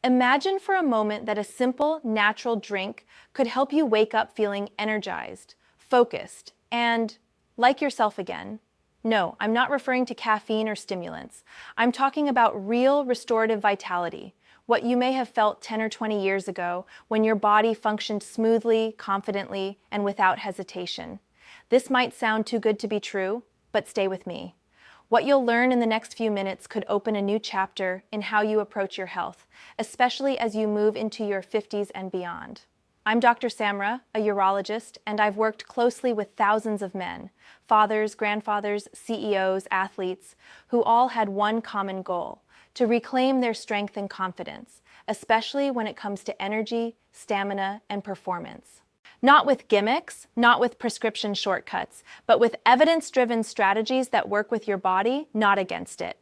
Imagine for a moment that a simple, natural drink could help you wake up feeling energized, focused, and like yourself again. No, I'm not referring to caffeine or stimulants. I'm talking about real restorative vitality, what you may have felt 10 or 20 years ago when your body functioned smoothly, confidently, and without hesitation. This might sound too good to be true, but stay with me. What you'll learn in the next few minutes could open a new chapter in how you approach your health, especially as you move into your 50s and beyond. I'm Dr. Samra, a urologist, and I've worked closely with thousands of men, fathers, grandfathers, CEOs, athletes, who all had one common goal: to reclaim their strength and confidence, especially when it comes to energy, stamina, and performance. Not with gimmicks, not with prescription shortcuts, but with evidence-driven strategies that work with your body, not against it.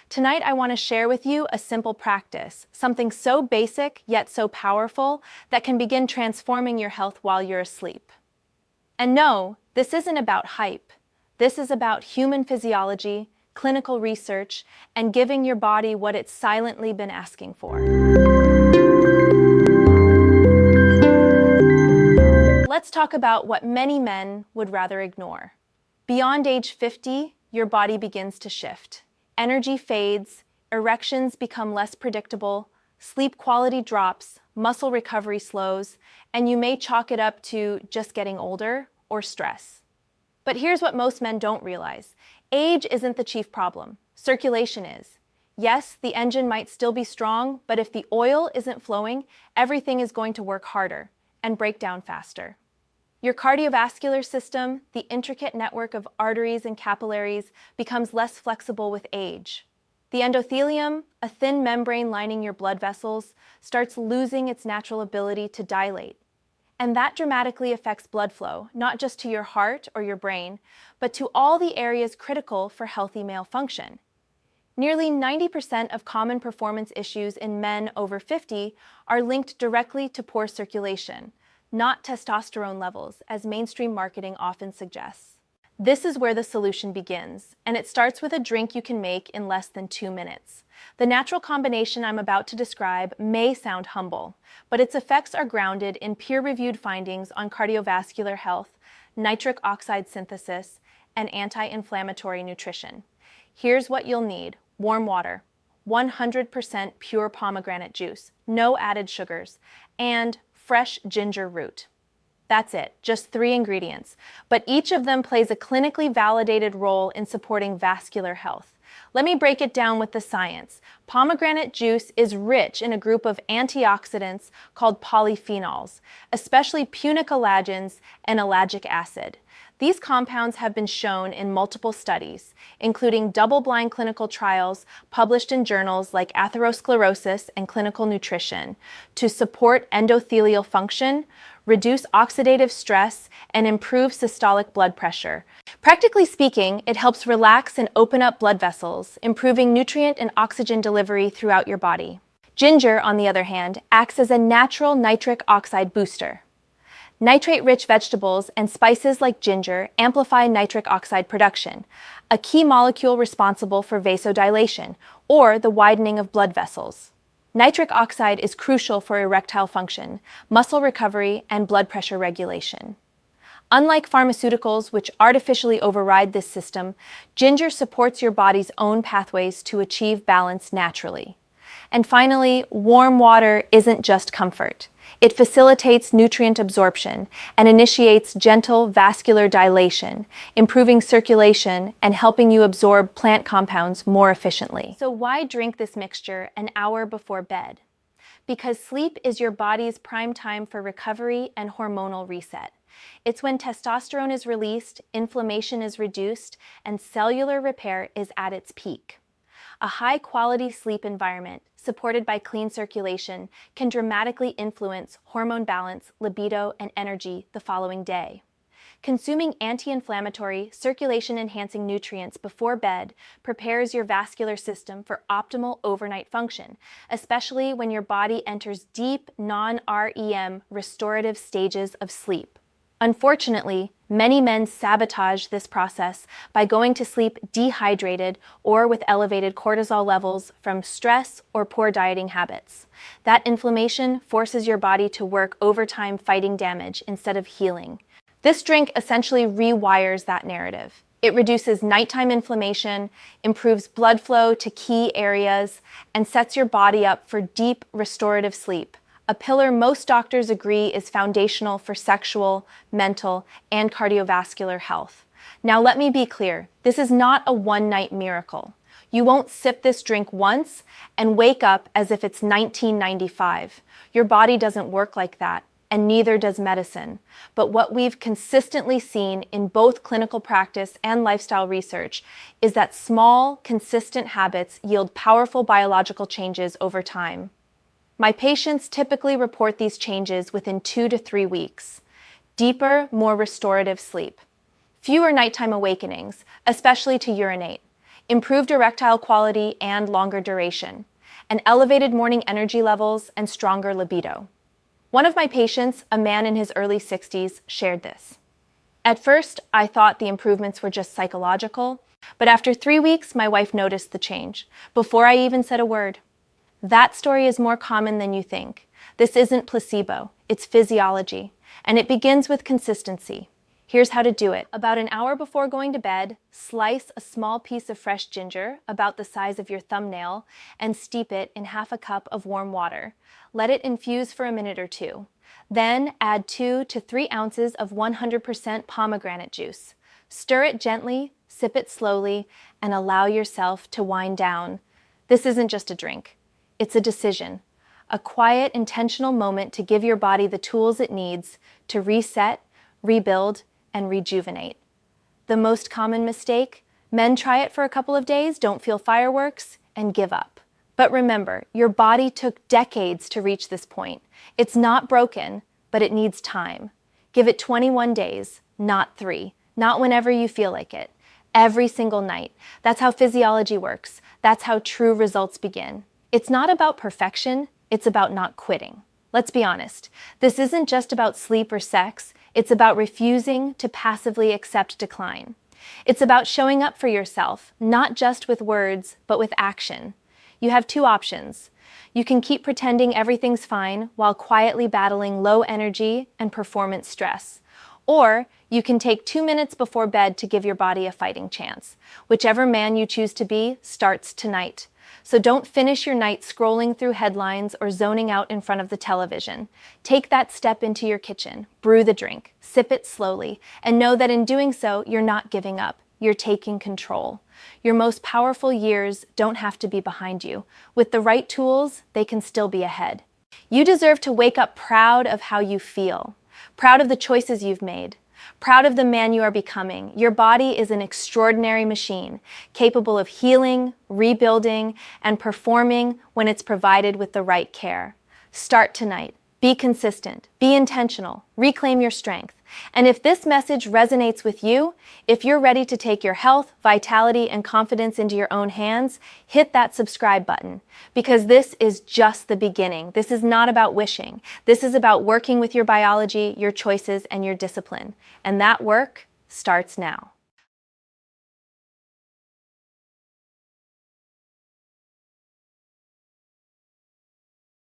Tonight, I want to share with you a simple practice, something so basic yet so powerful that can begin transforming your health while you're asleep. And no, this isn't about hype. This is about human physiology, clinical research, and giving your body what it's silently been asking for. Let's talk about what many men would rather ignore. Beyond age 50, your body begins to shift. Energy fades, erections become less predictable, sleep quality drops, muscle recovery slows, and you may chalk it up to just getting older or stress. But here's what most men don't realize. Age isn't the chief problem. Circulation is. Yes, the engine might still be strong, but if the oil isn't flowing, everything is going to work harder and break down faster. Your cardiovascular system, the intricate network of arteries and capillaries, becomes less flexible with age. The endothelium, a thin membrane lining your blood vessels, starts losing its natural ability to dilate. And that dramatically affects blood flow, not just to your heart or your brain, but to all the areas critical for healthy male function. Nearly 90% of common performance issues in men over 50 are linked directly to poor circulation, not testosterone levels, as mainstream marketing often suggests. This is where the solution begins, and it starts with a drink you can make in less than 2 minutes. The natural combination I'm about to describe may sound humble, but its effects are grounded in peer-reviewed findings on cardiovascular health, nitric oxide synthesis, and anti-inflammatory nutrition. Here's what you'll need: warm water, 100% pure pomegranate juice, no added sugars, and fresh ginger root. That's it, just 3 ingredients, but each of them plays a clinically validated role in supporting vascular health. Let me break it down with the science. Pomegranate juice is rich in a group of antioxidants called polyphenols, especially punicolagens and ellagic acid. These compounds have been shown in multiple studies, including double-blind clinical trials published in journals like Atherosclerosis and Clinical Nutrition, to support endothelial function, reduce oxidative stress, and improve systolic blood pressure. Practically speaking, it helps relax and open up blood vessels, improving nutrient and oxygen delivery throughout your body. Ginger, on the other hand, acts as a natural nitric oxide booster. Nitrate-rich vegetables and spices like ginger amplify nitric oxide production, a key molecule responsible for vasodilation, or the widening of blood vessels. Nitric oxide is crucial for erectile function, muscle recovery, and blood pressure regulation. Unlike pharmaceuticals, which artificially override this system, ginger supports your body's own pathways to achieve balance naturally. And finally, warm water isn't just comfort. It facilitates nutrient absorption and initiates gentle vascular dilation, improving circulation and helping you absorb plant compounds more efficiently. So why drink this mixture an hour before bed? Because sleep is your body's prime time for recovery and hormonal reset. It's when testosterone is released, inflammation is reduced, and cellular repair is at its peak. A high-quality sleep environment, supported by clean circulation, can dramatically influence hormone balance, libido, and energy the following day. Consuming anti-inflammatory, circulation-enhancing nutrients before bed prepares your vascular system for optimal overnight function, especially when your body enters deep, non-REM restorative stages of sleep. Unfortunately, many men sabotage this process by going to sleep dehydrated or with elevated cortisol levels from stress or poor dieting habits. That inflammation forces your body to work overtime fighting damage instead of healing. This drink essentially rewires that narrative. It reduces nighttime inflammation, improves blood flow to key areas, and sets your body up for deep restorative sleep, a pillar most doctors agree is foundational for sexual, mental, and cardiovascular health. Now let me be clear, this is not a one-night miracle. You won't sip this drink once and wake up as if it's 1995. Your body doesn't work like that, and neither does medicine. But what we've consistently seen in both clinical practice and lifestyle research is that small, consistent habits yield powerful biological changes over time. My patients typically report these changes within 2 to 3 weeks. Deeper, more restorative sleep. Fewer nighttime awakenings, especially to urinate. Improved erectile quality and longer duration. And elevated morning energy levels and stronger libido. One of my patients, a man in his early 60s, shared this. At first, I thought the improvements were just psychological, but after 3 weeks, my wife noticed the change, before I even said a word. That story is more common than you think. This isn't placebo, it's physiology, and it begins with consistency. Here's how to do it. About an hour before going to bed, slice a small piece of fresh ginger, about the size of your thumbnail, and steep it in half a cup of warm water. Let it infuse for a minute or two. Then add 2 to 3 ounces of 100% pomegranate juice. Stir it gently, sip it slowly, and allow yourself to wind down. This isn't just a drink. It's a decision, a quiet, intentional moment to give your body the tools it needs to reset, rebuild, and rejuvenate. The most common mistake? Men try it for a couple of days, don't feel fireworks, and give up. But remember, your body took decades to reach this point. It's not broken, but it needs time. Give it 21 days, not 3, not whenever you feel like it. Every single night. That's how physiology works. That's how true results begin. It's not about perfection, it's about not quitting. Let's be honest, this isn't just about sleep or sex, it's about refusing to passively accept decline. It's about showing up for yourself, not just with words, but with action. You have 2 options. You can keep pretending everything's fine while quietly battling low energy and performance stress. Or you can take 2 minutes before bed to give your body a fighting chance. Whichever man you choose to be starts tonight. So don't finish your night scrolling through headlines or zoning out in front of the television. Take that step into your kitchen, brew the drink, sip it slowly, and know that in doing so, you're not giving up. You're taking control. Your most powerful years don't have to be behind you. With the right tools, they can still be ahead. You deserve to wake up proud of how you feel, proud of the choices you've made, proud of the man you are becoming. Your body is an extraordinary machine, capable of healing, rebuilding, and performing when it's provided with the right care. Start tonight. Be consistent. Be intentional. Reclaim your strength. And if this message resonates with you, if you're ready to take your health, vitality, and confidence into your own hands, hit that subscribe button. Because this is just the beginning. This is not about wishing. This is about working with your biology, your choices, and your discipline. And that work starts now.